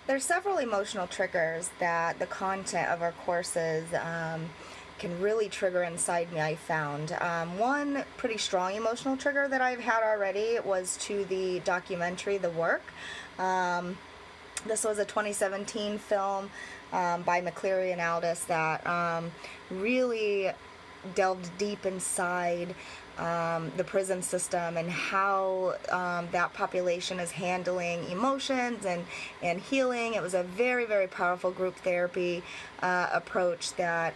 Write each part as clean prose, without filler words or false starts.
There's several emotional triggers that the content of our courses can really trigger inside me, I found. One pretty strong emotional trigger that I've had already was to the documentary The Work. Um, this was a 2017 film by McCleary and Aldis that really delved deep inside the prison system and how that population is handling emotions and healing. It was a very, very powerful group therapy approach that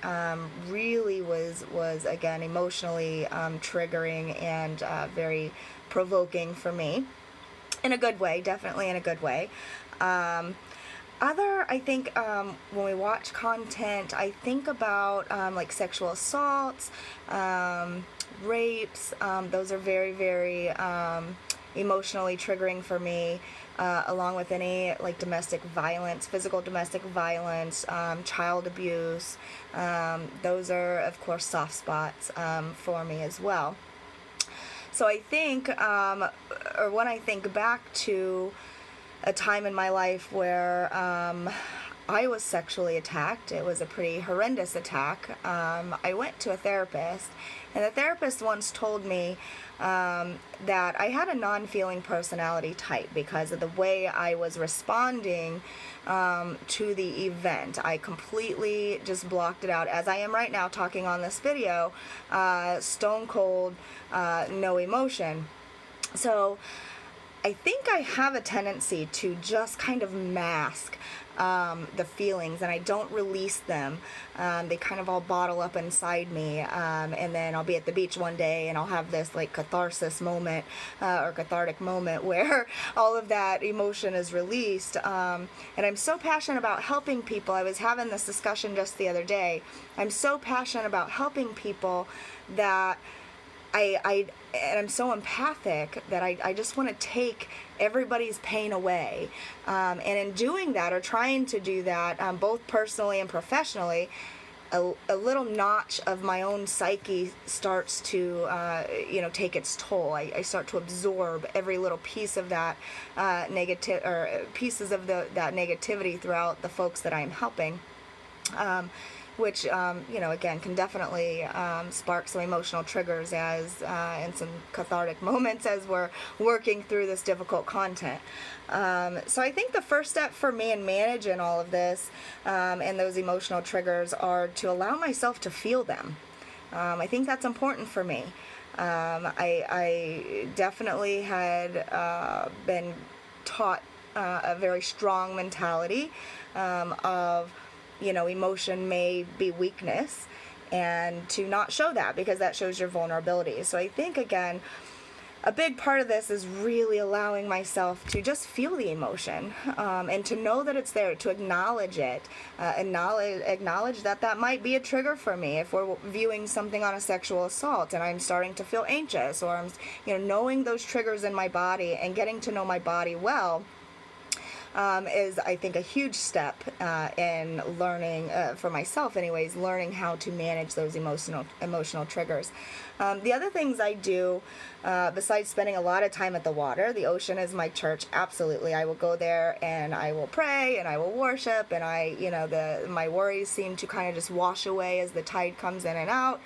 really was again emotionally triggering and very provoking for me in a good way, definitely in a good way. Um, I think when we watch content, I think about like sexual assaults, rapes. Those are very, very emotionally triggering for me, along with any like domestic violence, physical domestic violence, child abuse. Those are, of course, soft spots for me as well. So I think, or when I think back to a time in my life where I was sexually attacked. It was a pretty horrendous attack. I went to a therapist, and the therapist once told me that I had a non-feeling personality type because of the way I was responding to the event. I completely just blocked it out, as I am right now talking on this video, stone cold, no emotion. So I think I have a tendency to just kind of mask the feelings, and I don't release them. They kind of all bottle up inside me, and then I'll be at the beach one day and I'll have this like catharsis moment or cathartic moment where all of that emotion is released. And I'm so passionate about helping people. I was having this discussion just the other day. I'm so passionate about helping people that and I'm so empathic that I just want to take everybody's pain away. And in doing that, or trying to do that, both personally and professionally, a little notch of my own psyche starts to, take its toll. I start to absorb every little piece of that negative, or pieces of that negativity throughout the folks that I'm helping. Which, again, can definitely spark some emotional triggers and some cathartic moments as we're working through this difficult content. So I think the first step for me in managing all of this and those emotional triggers are to allow myself to feel them. I think that's important for me. I definitely had been taught a very strong mentality of emotion may be weakness, and to not show that because that shows your vulnerability. So I think, again, a big part of this is really allowing myself to just feel the emotion and to know that it's there, to acknowledge it, acknowledge that might be a trigger for me if we're viewing something on a sexual assault and I'm starting to feel anxious, or I'm, knowing those triggers in my body and getting to know my body well. Is, I think, a huge step in learning, for myself anyways, learning how to manage those emotional triggers. The other things I do, besides spending a lot of time at the water, the ocean is my church, absolutely. I will go there and I will pray and I will worship, and my worries seem to kind of just wash away as the tide comes in and out.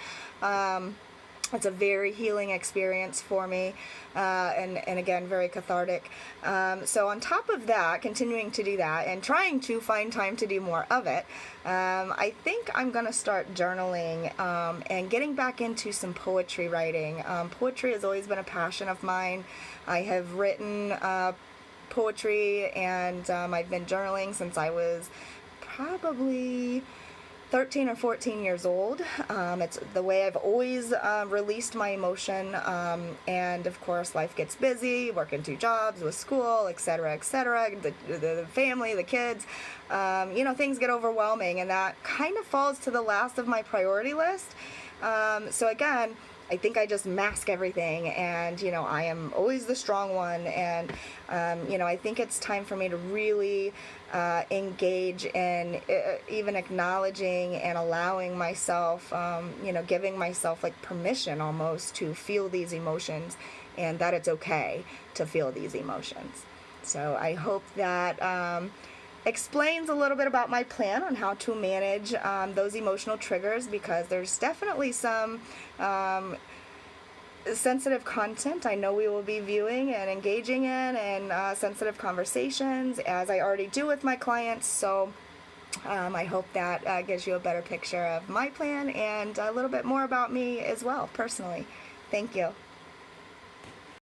It's a very healing experience for me, and again, very cathartic. So on top of that, continuing to do that and trying to find time to do more of it, I think I'm going to start journaling and getting back into some poetry writing. Poetry has always been a passion of mine. I have written poetry, and I've been journaling since I was probably 13 or 14 years old. It's the way I've always released my emotion, and of course life gets busy, working 2 jobs with school, etc., the family, the kids, things get overwhelming, and that kind of falls to the last of my priority list. So again, I think I just mask everything, and I am always the strong one, and I think it's time for me to really engage in even acknowledging and allowing myself, giving myself like permission almost to feel these emotions, and that it's okay to feel these emotions. So I hope that explains a little bit about my plan on how to manage those emotional triggers, because there's definitely some sensitive content I know we will be viewing and engaging in, and sensitive conversations, as I already do with my clients. So I hope that gives you a better picture of my plan and a little bit more about me as well, personally. Thank you.